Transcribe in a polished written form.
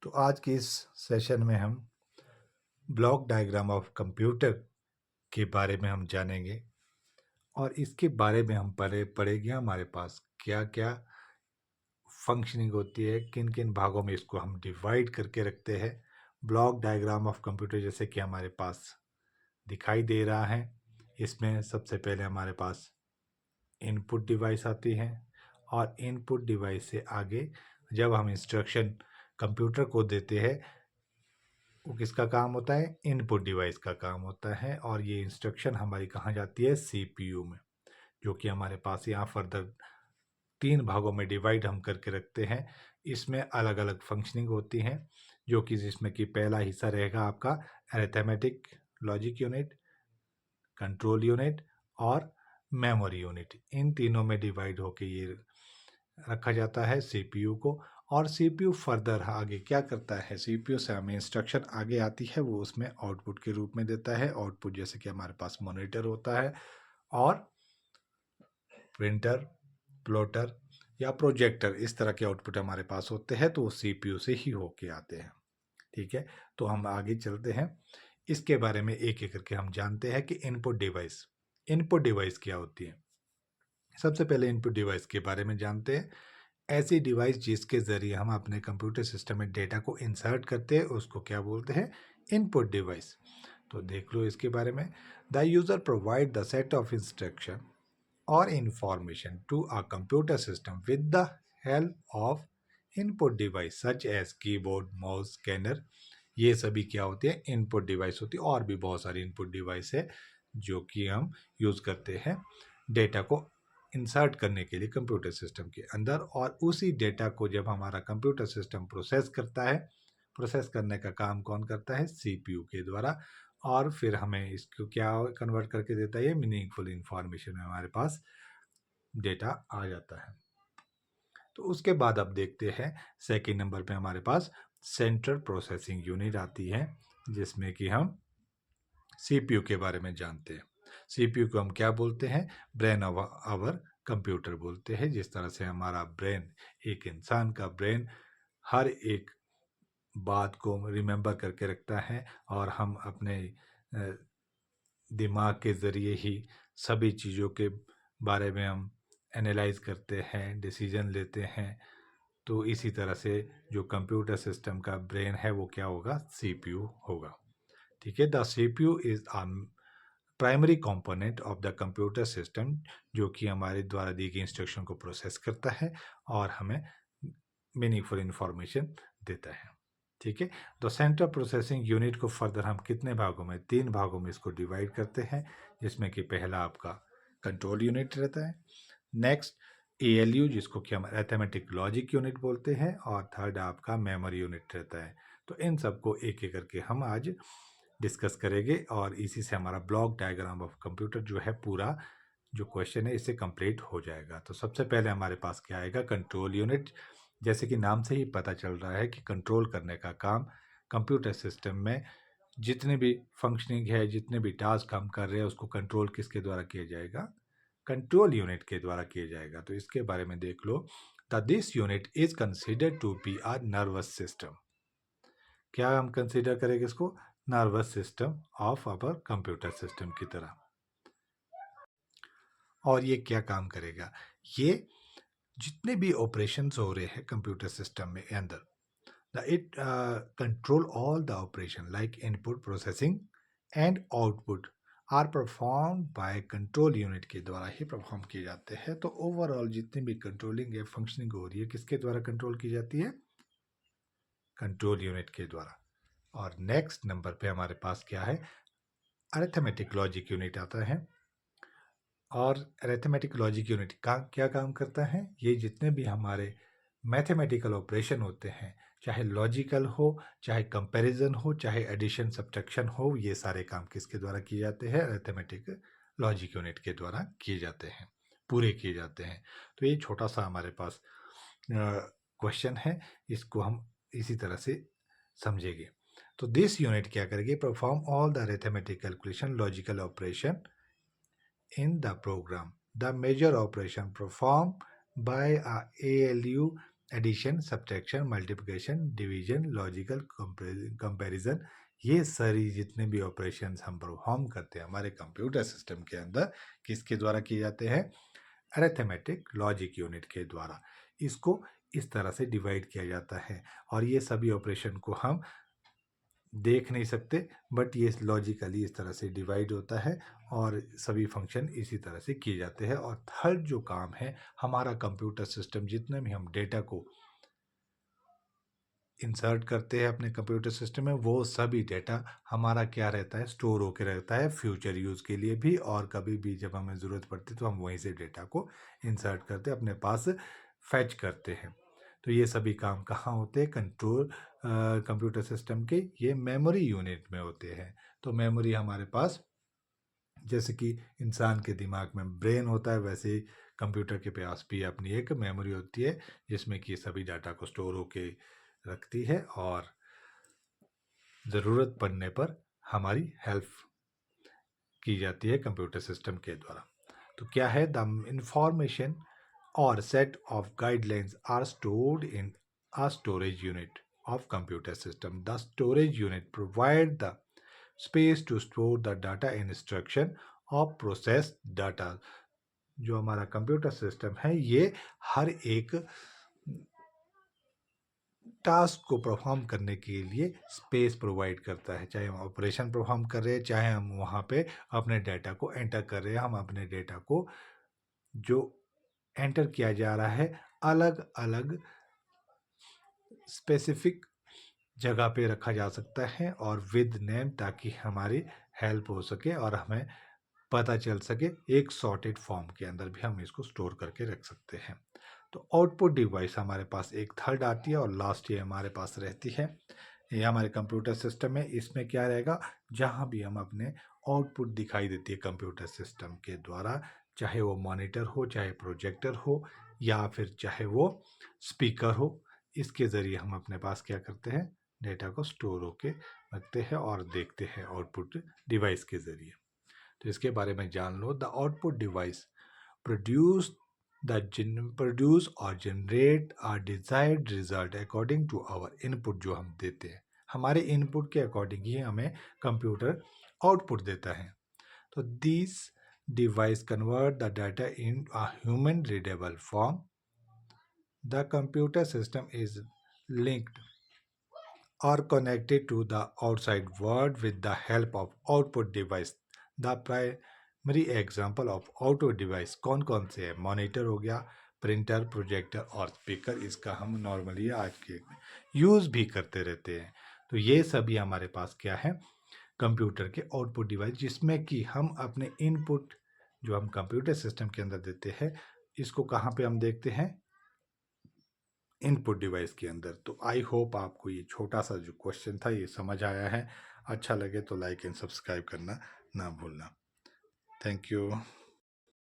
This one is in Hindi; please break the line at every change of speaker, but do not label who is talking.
तो आज की इस सेशन में हम ब्लॉक डायग्राम ऑफ कंप्यूटर के बारे में हम जानेंगे और इसके बारे में हम पढ़ेंगे हमारे पास क्या क्या फंक्शनिंग होती है, किन किन भागों में इसको हम डिवाइड करके रखते हैं। ब्लॉक डायग्राम ऑफ कंप्यूटर जैसे कि हमारे पास दिखाई दे रहा है, इसमें सबसे पहले हमारे पास इनपुट डिवाइस आती है और इनपुट डिवाइस से आगे जब हम इंस्ट्रक्शन कंप्यूटर को देते हैं, वो किसका काम होता है? इनपुट डिवाइस का काम होता है। और ये इंस्ट्रक्शन हमारी कहाँ जाती है? सीपीयू में, जो कि हमारे पास यहाँ फर्दर 3 भागों में डिवाइड हम करके रखते हैं। इसमें अलग अलग फंक्शनिंग होती हैं, जो कि जिसमें कि पहला हिस्सा रहेगा आपका arithmetic logic unit, control unit और मेमोरी यूनिट। इन तीनों में डिवाइड होके ये रखा जाता है सीपीयू को। और सीपीयू फर्दर आगे क्या करता है? सीपीयू से हमें इंस्ट्रक्शन आगे आती है, वो उसमें आउटपुट के रूप में देता है। आउटपुट जैसे कि हमारे पास मॉनिटर होता है और प्रिंटर, प्लॉटर या प्रोजेक्टर, इस तरह के आउटपुट हमारे पास होते हैं, तो वो सीपीयू से ही होके आते हैं। ठीक है, तो हम आगे चलते हैं, इसके बारे में एक एक करके हम जानते हैं कि इनपुट डिवाइस क्या होती है। सबसे पहले इनपुट डिवाइस के बारे में जानते हैं। ऐसी डिवाइस जिसके ज़रिए हम अपने कंप्यूटर सिस्टम में डेटा को इंसर्ट करते हैं, उसको क्या बोलते हैं? Input device. तो देख लो इसके बारे में। The user provide the set of instruction और information to a computer system with the help of input device such as keyboard, mouse, scanner. ये सभी क्या होते हैं? इनपुट डिवाइस होती है। और भी बहुत सारी इनपुट डिवाइस है जो कि हम यूज़ करते हैं डेटा को इंसर्ट करने के लिए कंप्यूटर सिस्टम के अंदर। और उसी डेटा को जब हमारा कंप्यूटर सिस्टम प्रोसेस करता है, प्रोसेस करने का काम कौन करता है? सीपीयू के द्वारा। और फिर हमें इसको क्या कन्वर्ट करके देता है? ये मीनिंगफुल इंफॉर्मेशन में हमारे पास डेटा आ जाता है। तो उसके बाद अब देखते हैं सेकेंड नंबर पे हमारे पास सेंट्रल प्रोसेसिंग यूनिट आती है, जिसमें कि हम सीपीयू के बारे में जानते हैं। सीपीयू को हम क्या बोलते हैं? ब्रेन ऑफ आवर कंप्यूटर बोलते हैं। जिस तरह से हमारा ब्रेन, एक इंसान का ब्रेन हर एक बात को रिमेंबर करके रखता है और हम अपने दिमाग के ज़रिए ही सभी चीज़ों के बारे में हम एनालाइज करते हैं, डिसीजन लेते हैं। तो इसी तरह से जो कंप्यूटर सिस्टम का ब्रेन है वो क्या होगा? सीपीयू होगा। ठीक है, the CPU is primary component of the computer system, जो कि हमारे द्वारा दी गई इंस्ट्रक्शन को प्रोसेस करता है और हमें मीनिंगफुल इंफॉर्मेशन देता है। ठीक है, तो सेंट्रल प्रोसेसिंग यूनिट को फर्दर हम कितने भागों में? 3 भागों में इसको डिवाइड करते हैं, जिसमें कि पहला आपका कंट्रोल यूनिट रहता है, नेक्स्ट एएलयू जिसको कि हम अरिथमेटिक लॉजिक यूनिट बोलते हैं, और थर्ड आपका मेमोरी यूनिट रहता है। तो इन सबको एक एक करके हम आज डिस्कस करेंगे और इसी से हमारा ब्लॉक डायग्राम ऑफ कंप्यूटर जो है, पूरा जो क्वेश्चन है इससे कंप्लीट हो जाएगा। तो सबसे पहले हमारे पास क्या आएगा? Control unit. जैसे कि नाम से ही पता चल रहा है कि कंट्रोल करने का काम कंप्यूटर सिस्टम में जितने भी फंक्शनिंग है, जितने भी टास्क हम कर रहे हैं, उसको कंट्रोल किसके द्वारा किया जाएगा? कंट्रोल यूनिट के द्वारा किया जाएगा। तो इसके बारे में देख लो। The this unit is considered to be a nervous system. क्या हम कंसिडर करेंगे इसको? Nervous system of our computer system की तरह। और ये क्या काम करेगा? ये जितने भी ऑपरेशंस हो रहे हैं कंप्यूटर सिस्टम में अंदर, it control all the operation like input, processing and output are perform by control unit के द्वारा ही परफॉर्म किए जाते हैं। तो ओवरऑल जितनी भी कंट्रोलिंग है, फंक्शनिंग हो रही है, किसके द्वारा कंट्रोल की जाती है? कंट्रोल यूनिट के द्वारा। और नेक्स्ट नंबर पे हमारे पास क्या है? अरिथमेटिक लॉजिक यूनिट आता है। और अरिथमेटिक लॉजिक यूनिट का क्या काम करता है? ये जितने भी हमारे मैथमेटिकल ऑपरेशन होते हैं, चाहे लॉजिकल हो, चाहे कंपैरिजन हो, चाहे एडिशन सब्ट्रैक्शन हो, ये सारे काम किसके द्वारा किए जाते हैं? अरिथमेटिक लॉजिक यूनिट के द्वारा किए जाते हैं, पूरे किए जाते हैं। तो ये छोटा सा हमारे पास क्वेश्चन है, इसको हम इसी तरह से समझेंगे। तो दिस यूनिट क्या करेगी? Perform all the arithmetic calculation, logical operation in the program. The major operation performed by a ALU addition, subtraction, multiplication, division, logical comparison, ये सारी जितने भी ऑपरेशंस हम परफॉर्म करते हैं हमारे कंप्यूटर सिस्टम के अंदर, किसके द्वारा किए जाते हैं? अरिथमेटिक लॉजिक यूनिट के द्वारा। इसको इस तरह से डिवाइड किया जाता है और ये सभी ऑपरेशन को हम देख नहीं सकते, बट ये लॉजिकली इस तरह से डिवाइड होता है और सभी फंक्शन इसी तरह से किए जाते हैं। और थर्ड जो काम है, हमारा कंप्यूटर सिस्टम जितने भी हम डेटा को इंसर्ट करते हैं अपने कंप्यूटर सिस्टम में, वो सभी डेटा हमारा क्या रहता है? स्टोर होकर रहता है फ्यूचर यूज़ के लिए भी, और कभी भी जब हमें ज़रूरत पड़ती है तो हम वहीं से डेटा को इंसर्ट करते हैं, अपने पास फैच करते हैं। तो ये सभी काम कहाँ होते हैं? कंप्यूटर सिस्टम के ये मेमोरी यूनिट में होते हैं। तो मेमोरी हमारे पास, जैसे कि इंसान के दिमाग में ब्रेन होता है, वैसे ही कंप्यूटर के पास भी अपनी एक मेमोरी होती है जिसमें कि सभी डाटा को स्टोर होके रखती है और ज़रूरत पड़ने पर हमारी हेल्प की जाती है कंप्यूटर सिस्टम के द्वारा। तो क्या है? द इंफॉर्मेशन और set of guidelines are stored in a storage unit of computer system. The storage unit provide the space to store the data in instruction or process data. जो हमारा कंप्यूटर सिस्टम है ये हर एक टास्क को परफॉर्म करने के लिए स्पेस प्रोवाइड करता है, चाहे हम ऑपरेशन परफॉर्म कर रहे हैं, चाहे हम वहाँ पे अपने डेटा को एंटर कर रहे हैं। हम अपने डेटा को जो एंटर किया जा रहा है अलग अलग स्पेसिफिक जगह पे रखा जा सकता है और विद नेम, ताकि हमारी हेल्प हो सके और हमें पता चल सके। एक सॉर्टेड फॉर्म के अंदर भी हम इसको स्टोर करके रख सकते हैं। तो आउटपुट डिवाइस हमारे पास एक थर्ड आती है और लास्ट ये हमारे पास रहती है। ये हमारे कंप्यूटर सिस्टम में, इसमें क्या रहेगा? जहाँ भी हम अपने आउटपुट दिखाई देती है कंप्यूटर सिस्टम के द्वारा, चाहे वो मॉनिटर हो, चाहे प्रोजेक्टर हो, या फिर चाहे वो स्पीकर हो, इसके ज़रिए हम अपने पास क्या करते हैं? डेटा को स्टोर होके रखते हैं और देखते हैं आउटपुट डिवाइस के ज़रिए। तो इसके बारे में जान लो। The output device produce produce और generate are desired result according to our input. जो हम देते हैं, हमारे इनपुट के अकॉर्डिंग ही हमें कंप्यूटर आउटपुट देता है। तो this device convert the data in a human readable form. The computer system is linked or connected to the outside world with the help of output device. The primary example of output device कौन कौन से है? मॉनिटर हो गया, प्रिंटर, प्रोजेक्टर और स्पीकर। इसका हम नॉर्मली आज के यूज़ भी करते रहते हैं। तो ये सभी हमारे पास क्या है? कंप्यूटर के आउटपुट डिवाइस, जिसमें कि हम अपने इनपुट जो हम कंप्यूटर सिस्टम के अंदर देते हैं, इसको कहाँ पे हम देखते हैं? इनपुट डिवाइस के अंदर। तो आई होप आपको ये छोटा सा जो क्वेश्चन था ये समझ आया है। अच्छा लगे तो लाइक एंड सब्सक्राइब करना ना भूलना। Thank you.